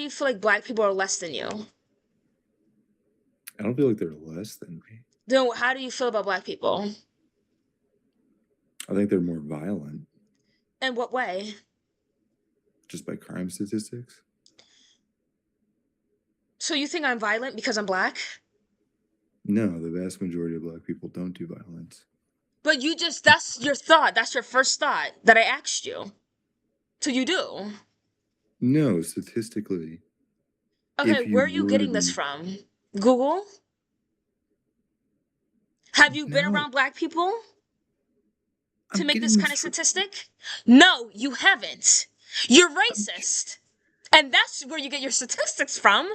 Do you feel like black people are less than you? I don't feel like they're less than me. Then how do you feel about black people? I think they're more violent In what way? just by crime statistics. So you think I'm violent because I'm black? No, the vast majority of black people don't do violence. But you just, that's your thought. That's your first thought that I asked you. So you do. No, statistically, Okay, if you where are you were to getting this be, from? Google? Have you been no, around black people to I'm make this getting kind this of from, statistic? No, you haven't. You're racist. And that's where you get your statistics from.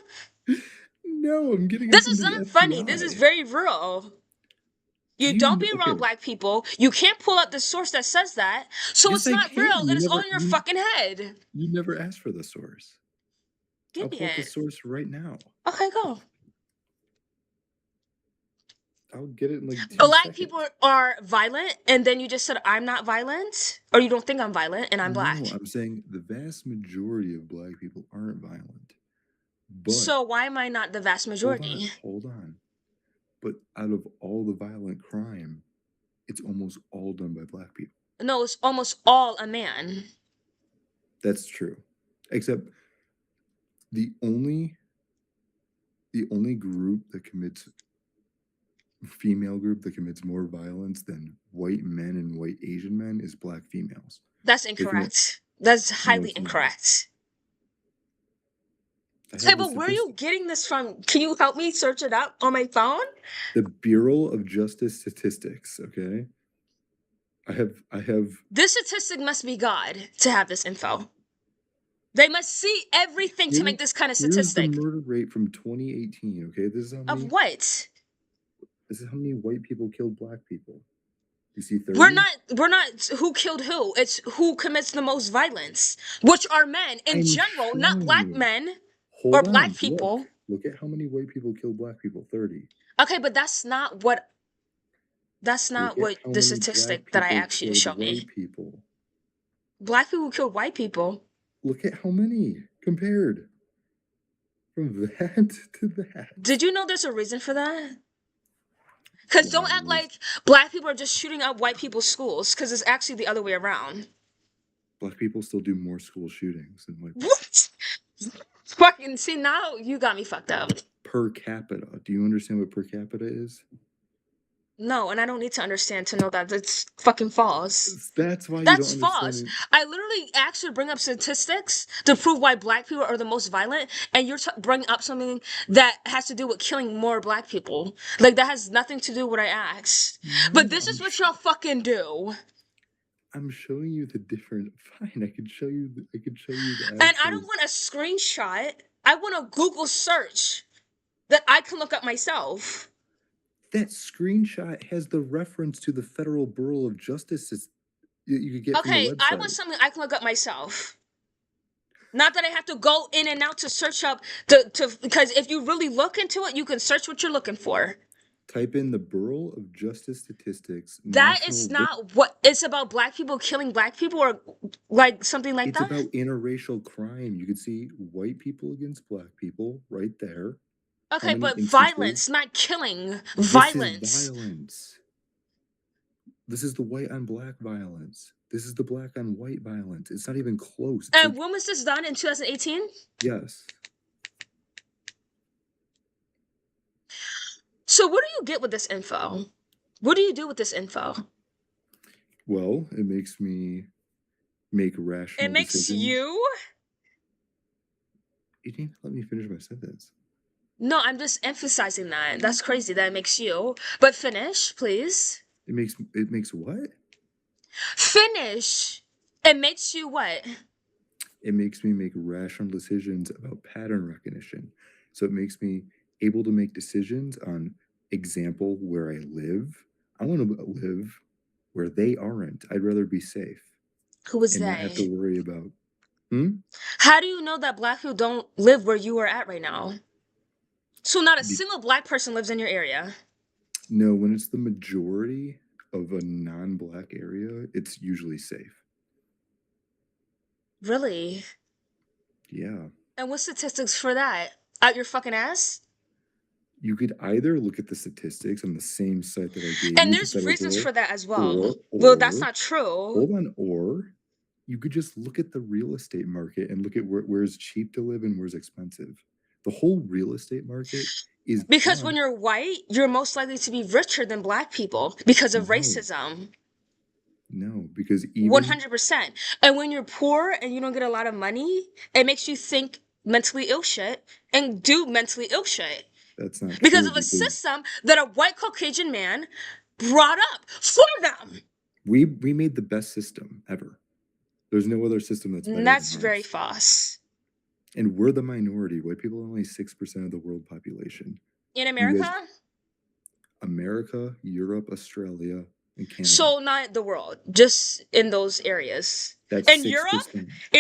no, I'm getting them This from is the not funny. This is FBI. very real. Do You you don't know? be around Okay, black people. You can't pull up the source that says that. So yes, it's I not real. can. It is all in your fucking head. You never asked for the source. Give I'll me pull up the it. source right now. Okay, go. I'll get it in like two Black seconds. people are violent, and then you just said I'm not violent, or you don't think I'm violent, and I'm No, black. I'm saying the vast majority of black people aren't violent. But So why am I not the vast majority? hold on. But out of all the violent crime, it's almost all done by black people. No, it's almost all a man. That's true. Except the only group that commits female group that commits more violence than white men and white Asian men is black females. That's They commit incorrect. That's no, highly it's not. incorrect. I Okay, have the but where are you statistics. getting this from? Can you help me search it up on my phone? The Bureau of Justice Statistics, okay? I have This statistic must be God to have this info. They must see everything to make this kind of here's the statistic. murder rate from 2018, okay? Of what? This is how many white people killed black people. You see 30? We're not who killed who. It's who commits the most violence, which are men in I'm general, not showing black you. men or Hold black on. people. Look at how many white people killed black people. 30. Okay, but that's Look not at what how the many black statistic that I people asked you to killed show white me. people. Black people killed white people. Look at how many compared from that to that. Did you know there's a reason for that? Because don't act Why? like black people are just shooting up white people's schools, because it's actually the other way around. Black people still do more school shootings than white people. What? Fucking see, now you got me fucked up. Per capita. Do you understand what per capita is? No, and I don't need to understand to know that it's fucking false. That's why you don't That's understand false. it. I literally asked you to bring up statistics to prove why black people are the most violent, and you're bringing up something that has to do with killing more black people. Like, that has nothing to do with what I asked. But No, this is what y'all fucking do. I'm showing you the different. Fine, I could show you. I could show you the And I actual. don't want a screenshot. I want a Google search that I can look up myself. That screenshot has the reference to the Federal Bureau of Justice you could get from the Okay, I website. want something I can look up myself. Not that I have to go in and out to search up to because if you really look into it, you can search what you're looking for. Type in the Bureau of Justice Statistics. That is not what it's about. Black people killing black people, or like something like It's that. about interracial crime. You could see white people against black people right there. Okay, but instances? violence, not killing. This Violence. is violence. This is the white on black violence. This is the black on white violence. It's not even close. It's And like, when was this done? In 2018? yes. So what do you get with this info? What do you do with this info? Well, it makes me make rational It makes decisions. you? You didn't let me finish my sentence. No, I'm just emphasizing that. That's crazy that it makes you. But finish, please. It makes what? Finish. It makes you what? It makes me make rational decisions about pattern recognition. So it makes me able to make decisions on example where I live. I want to live where they aren't. I'd rather be safe. Who was and not have to they? worry about. How do you know that black people don't live where you are at right now? So not a single black person lives in your area. No, when it's the majority of a non-black area, it's usually safe. Really? Yeah. And what statistics for that? Out your fucking ass? You could either look at the statistics on the same site that I gave And you to there's settle reasons goal, for that as well. or Well, that's or not true. hold on, or you could just look at the real estate market and look at where's cheap to live and where's expensive. The whole real estate market is Because when on. you're white, you're most likely to be richer than black people because of No, racism. no, because even 100%. And when you're poor and you don't get a lot of money, it makes you think mentally ill shit and do mentally ill shit that's not because true of a because system that a white Caucasian man brought up for them. we made the best system ever. There's no other system that's And better than that's very ours. false. And we're the minority. White people are only 6% of the world population. In You America? guys, America, Europe, Australia, and Canada. So not the world, just in those areas. That's In 6%.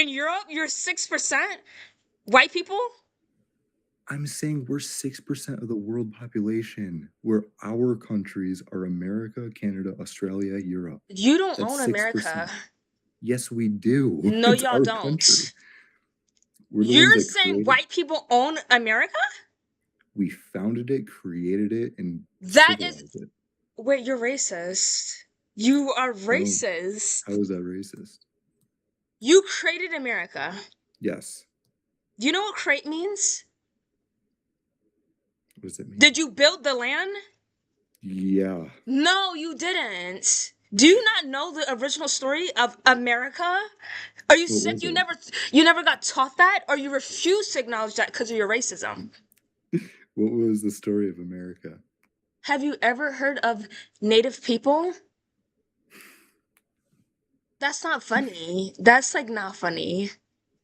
Europe, you're 6% white people? I'm saying we're 6% of the world population, where our countries are America, Canada, Australia, Europe. You don't That's own 6%. America. Yes, we do. No, It's y'all our don't. country. We're the ones You're that saying created. white people own America? We founded it, created it, and That is. civilized it. Wait, you're racist. You are racist. How is that racist? You created America. Yes. Do you know what create means? What does it mean? Did you build the land? Yeah. No, you didn't. Do you not know the original story of America? Are you What sick? was You it? never got taught that, or you refuse to acknowledge that because of your racism? What was the story of America? Have you ever heard of Native people? That's not funny. That's like not funny.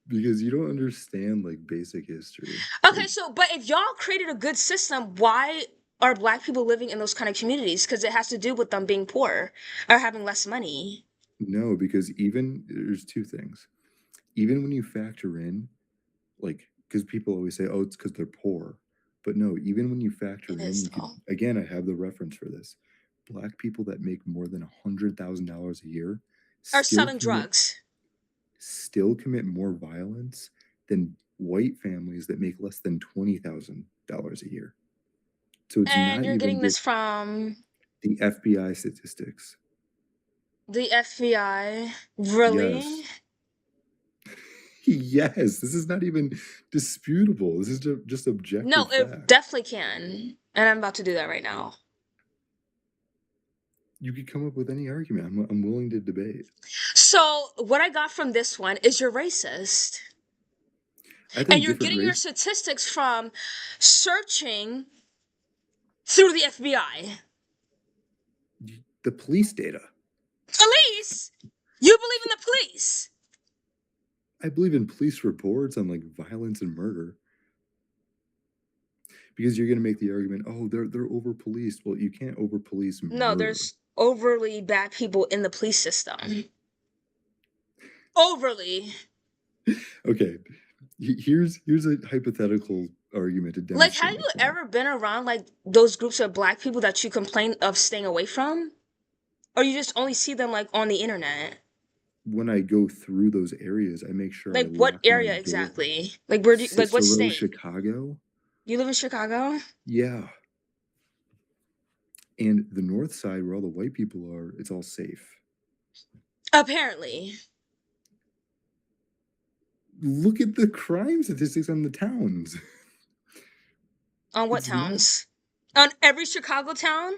Because you don't understand like basic history. Okay, Like, so but if y'all created a good system, why are black people living in those kind of communities? Because it has to do with them being poor or having less money. no, because even there's two things. Even when you factor in, like, because people always say, oh, it's because they're poor. But no, even when you factor It in, is you could, though. again, I have the reference for this. Black people that make more than $100,000 a year Are still selling commit drugs. still commit more violence than white families that make less than $20,000 a year. So it's And not you're even getting this just from the FBI statistics. the FBI. Really? Yes. Yes, this is not even disputable. This is just objective No, it fact. definitely can. And I'm about to do that right now. You could come up with any argument. I'm willing to debate. So, what I got from this one is you're racist. I think And you're different getting your race. statistics from searching through the FBI. The police data. Police? You believe in the police? I believe in police reports on like violence and murder. Because you're gonna make the argument, oh, they're over policed. Well, you can't over police murder. No, there's overly bad people in the police system. Overly. Okay. Here's a hypothetical argument to Like, demonstrate have my you point. ever been around like those groups of black people that you complain of staying away from? Or you just only see them like on the internet? When I go through those areas, I make sure I Like what lock my area door. exactly? Like where do you, like what Cicero, state? Chicago. You live in Chicago? Yeah. And the north side, where all the white people are, it's all safe. Apparently. Look at the crime statistics on the towns. On what It's not- towns? On every Chicago town?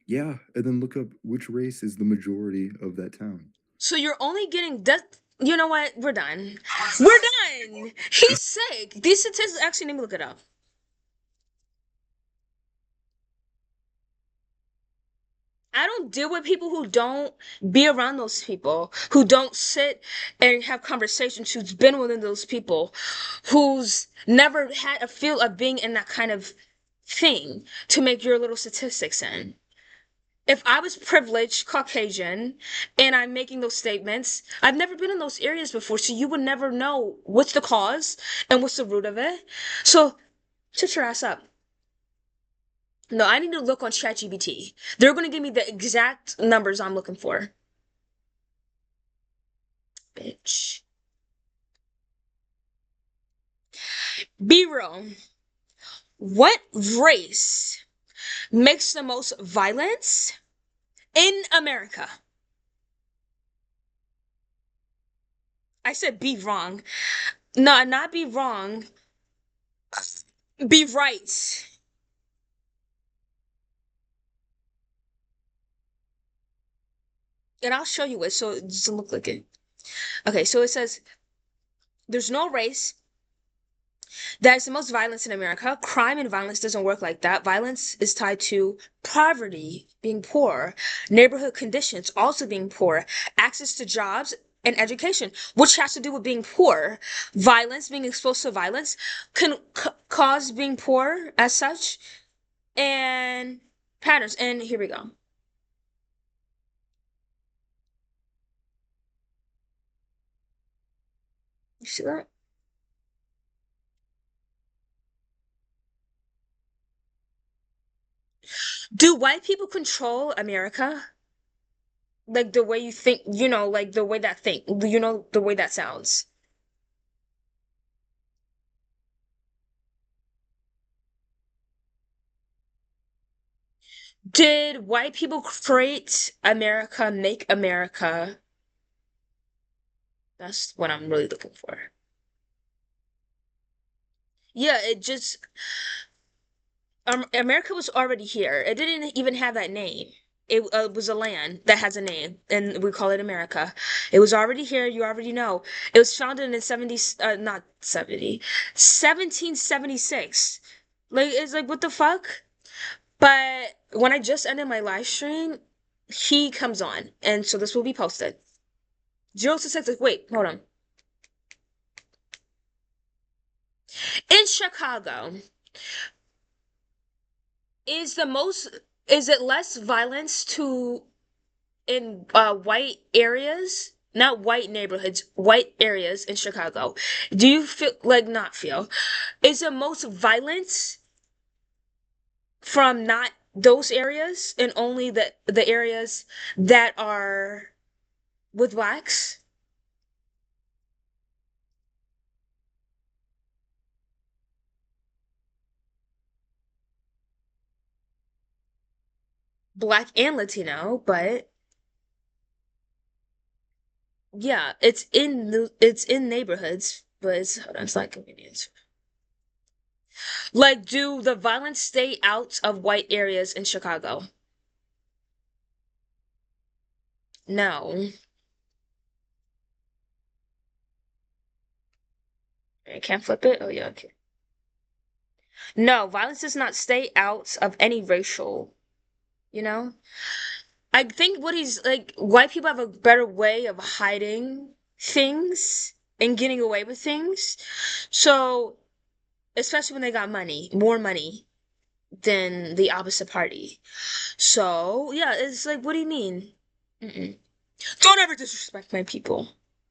Yeah, and then look up which race is the majority of that town. So you're only getting that. You know what? We're done. We're done. He's sick. These statistics actually need me to look it up. I don't deal with people who don't be around those people, who don't sit and have conversations, who's been within those people, who's never had a feel of being in that kind of thing to make your little statistics in. If I was privileged Caucasian and I'm making those statements, I've never been in those areas before, so you would never know what's the cause and what's the root of it. So shut your ass up. No, I need to look on ChatGPT. They're going to give me the exact numbers I'm looking for. Bitch. Be real. What race makes the most violence in America? I said be wrong. No, not be wrong. Be right. And I'll show you it so it doesn't look like it. Okay, so it says there's no race that is the most violence in America. Crime and violence doesn't work like that. Violence is tied to poverty, being poor, neighborhood conditions, also being poor, access to jobs and education, which has to do with being poor. Violence, being exposed to violence, can cause being poor as such, and patterns. And here we go. You see that? Do white people control America? Like the way you think, like the way that think, the way that sounds. Did white people create America, make America? That's what I'm really looking for. Yeah, America was already here. It didn't even have that name. It was a land that has a name, and we call it America. It was already here. You already know. It was founded in 70, not 70, 1776. Like, it's like, what the fuck? But when I just ended my live stream, he comes on, and so this will be posted. Zero to six. Wait, hold on. In Chicago, is the most is it less violence to in white areas? Not white neighborhoods, white areas in Chicago. Do you feel like not feel? Is it most violence from not those areas and only the areas that are with blacks? Black and Latino, but yeah, it's in neighborhoods, but hold on, it's not convenience. Like, do the violence stay out of white areas in Chicago? No. I can't flip it? Oh yeah, okay. No, violence does not stay out of any racial, you know? I think what he's like, white people have a better way of hiding things and getting away with things. So, especially when they got money, more money than the opposite party. So, yeah, it's like, what do you mean? Mm-mm. Don't ever disrespect my people.